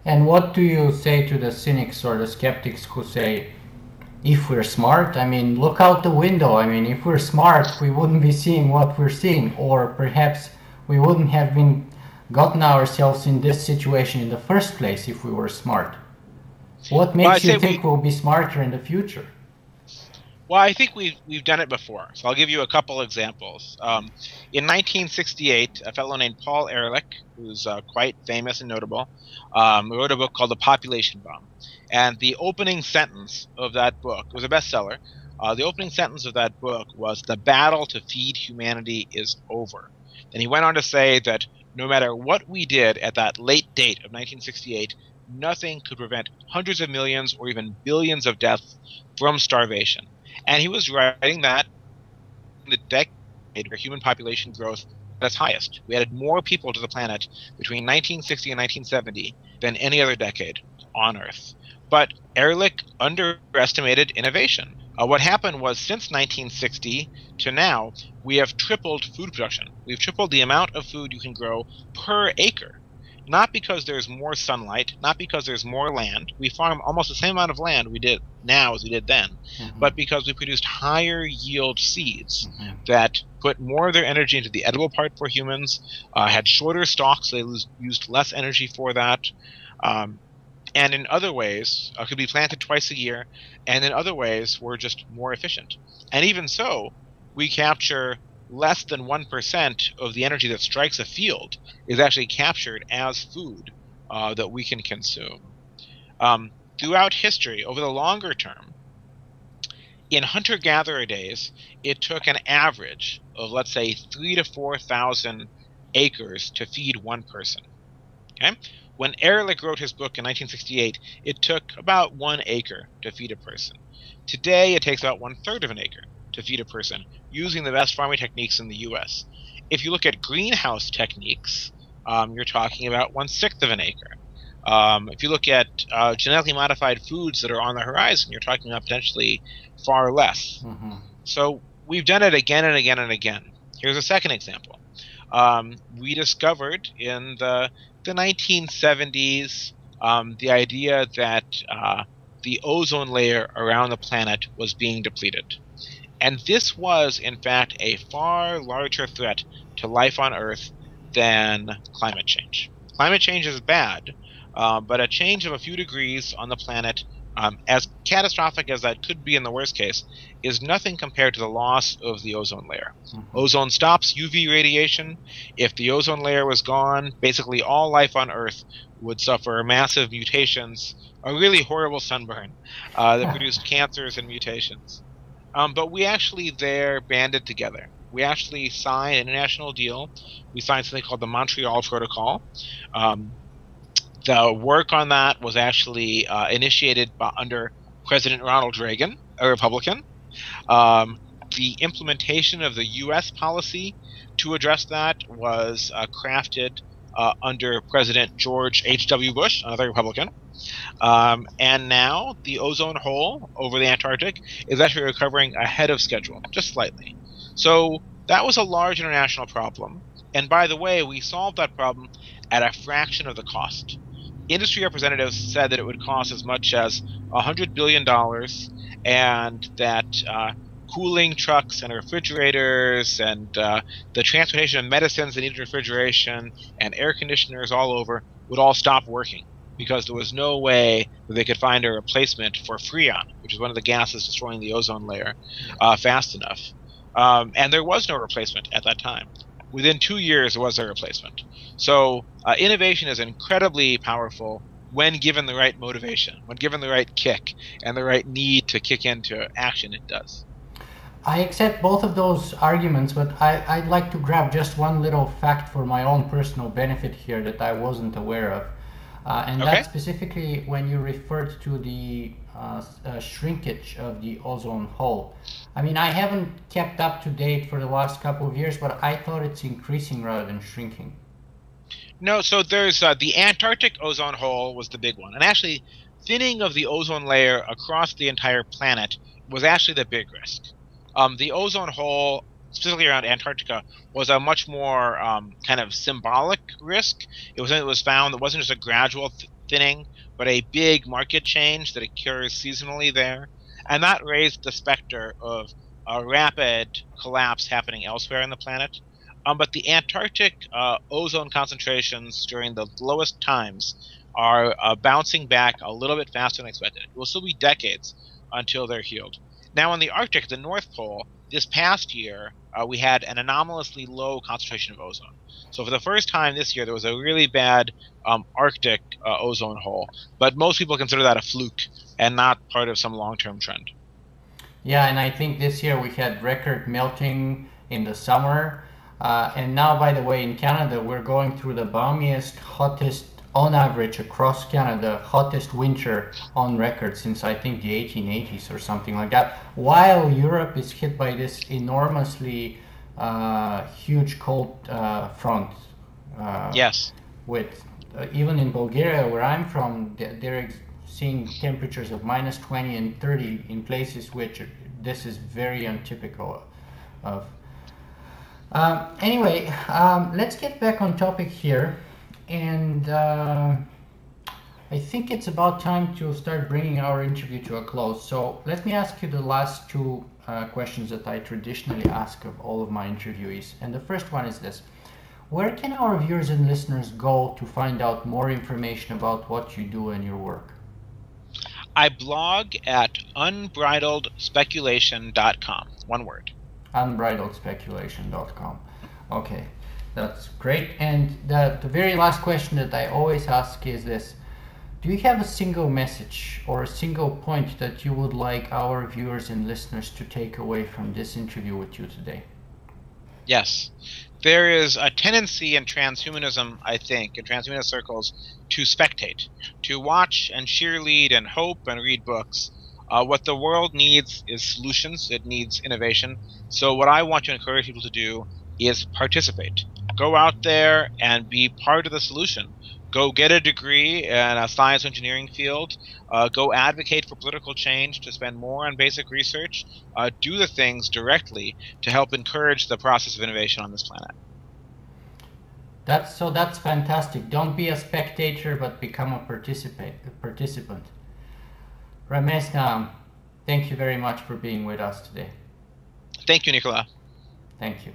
And what do you say to the cynics or the skeptics who say, if we're smart, I mean, look out the window. I mean, if we're smart, we wouldn't be seeing what we're seeing, or perhaps we wouldn't have been gotten ourselves in this situation in the first place if we were smart. What Well, I makes you say think we'll be smarter in the future? well, I think we've done it before. So I'll give you a couple examples. In 1968, a fellow named Paul Ehrlich, who's quite famous and notable, wrote a book called The Population Bomb. And the opening sentence of that book, it was a bestseller. The opening sentence of that book was, "The battle to feed humanity is over." And he went on to say that no matter what we did at that late date of 1968, nothing could prevent hundreds of millions or even billions of deaths from starvation. And he was writing that in the decade where human population growth at its highest. We added more people to the planet between 1960 and 1970 than any other decade on Earth. But Ehrlich underestimated innovation. What happened was, since 1960 to now, we have tripled food production. We've tripled the amount of food you can grow per acre. Not because there's more sunlight, not because there's more land. We farm almost the same amount of land we did now as we did then, but because we produced higher yield seeds that put more of their energy into the edible part for humans, had shorter stalks, so they used less energy for that, and in other ways could be planted twice a year, and in other ways were just more efficient. And even so, we capture less than 1% of the energy that strikes a field is actually captured as food that we can consume. Throughout history, over the longer term, in hunter-gatherer days, it took an average of, let's say, 3,000 to 4,000 acres to feed one person. Okay? When Ehrlich wrote his book in 1968, it took about 1 acre to feed a person. Today, it takes about 1/3 of an acre to feed a person, using the best farming techniques in the US. If you look at greenhouse techniques, you're talking about 1/6 of an acre. If you look at genetically modified foods that are on the horizon, you're talking about potentially far less. So we've done it again and again and again. Here's a second example. We discovered in the 1970s the idea that the ozone layer around the planet was being depleted. And this was, in fact, a far larger threat to life on Earth than climate change. Climate change is bad, but a change of a few degrees on the planet, as catastrophic as that could be in the worst case, is nothing compared to the loss of the ozone layer. Ozone stops UV radiation. If the ozone layer was gone, basically all life on Earth would suffer massive mutations, a really horrible sunburn that produced cancers and mutations. But we actually there banded together. We actually signed an international deal. We signed something called the Montreal Protocol. The work on that was actually initiated under President Ronald Reagan, a Republican. The implementation of the U.S. policy to address that was crafted under President George H.W. Bush, another Republican. And now the ozone hole over the Antarctic is actually recovering ahead of schedule, just slightly. So that was a large international problem. And by the way, we solved that problem at a fraction of the cost. Industry representatives said that it would cost as much as $100 billion, and that cooling trucks and refrigerators and the transportation of medicines that needed refrigeration and air conditioners all over would all stop working, because there was no way that they could find a replacement for Freon, which is one of the gases destroying the ozone layer, fast enough. And there was no replacement at that time. Within 2 years, there was a replacement. So innovation is incredibly powerful when given the right motivation, when given the right kick, and the right need to kick into action, it does. I accept both of those arguments, but I'd like to grab just one little fact for my own personal benefit here that I wasn't aware of. And Okay. that's specifically when you referred to the shrinkage of the ozone hole. I mean, I haven't kept up to date for the last couple of years, but I thought it's increasing rather than shrinking. No, so there's the Antarctic ozone hole was the big one. And actually, thinning of the ozone layer across the entire planet was actually the big risk. The ozone hole, specifically around Antarctica, was a much more kind of symbolic risk. It was found that wasn't just a gradual thinning, but a big market change that occurs seasonally there. And that raised the specter of a rapid collapse happening elsewhere on the planet. But the Antarctic ozone concentrations during the lowest times are bouncing back a little bit faster than expected. It will still be decades until they're healed. Now, in the Arctic, the North Pole, this past year, we had an anomalously low concentration of ozone. So for the first time this year, there was a really bad Arctic ozone hole. But most people consider that a fluke and not part of some long-term trend. Yeah, and I think this year we had record melting in the summer. And now, by the way, in Canada, we're going through the balmiest, hottest, on average across Canada, hottest winter on record since I think the 1880s or something like that. While Europe is hit by this enormously huge cold front. Yes. With even in Bulgaria, where I'm from, they're seeing temperatures of minus 20 and 30 in places which this is very untypical of. Anyway, let's get back on topic here, and I think it's about time to start bringing our interview to a close. So let me ask you the last two questions that I traditionally ask of all of my interviewees. And the first one is this: where can our viewers and listeners go to find out more information about what you do and your work? I blog at unbridledspeculation.com. One word. Unbridledspeculation.com. Okay, that's great. And the very last question that I always ask is this: do you have a single message or a single point that you would like our viewers and listeners to take away from this interview with you today? Yes. There is a tendency in transhumanism, I think, in transhumanist circles, to spectate, to watch and cheerlead and hope and read books. What the world needs is solutions. It needs innovation. So what I want to encourage people to do is participate. Go out there and be part of the solution. Go get a degree in a science engineering field. Go advocate for political change to spend more on basic research. Do the things directly to help encourage the process of innovation on this planet. That's fantastic. Don't be a spectator, but become a participant. Ramez Naam, thank you very much for being with us today. Thank you, Nicola. Thank you.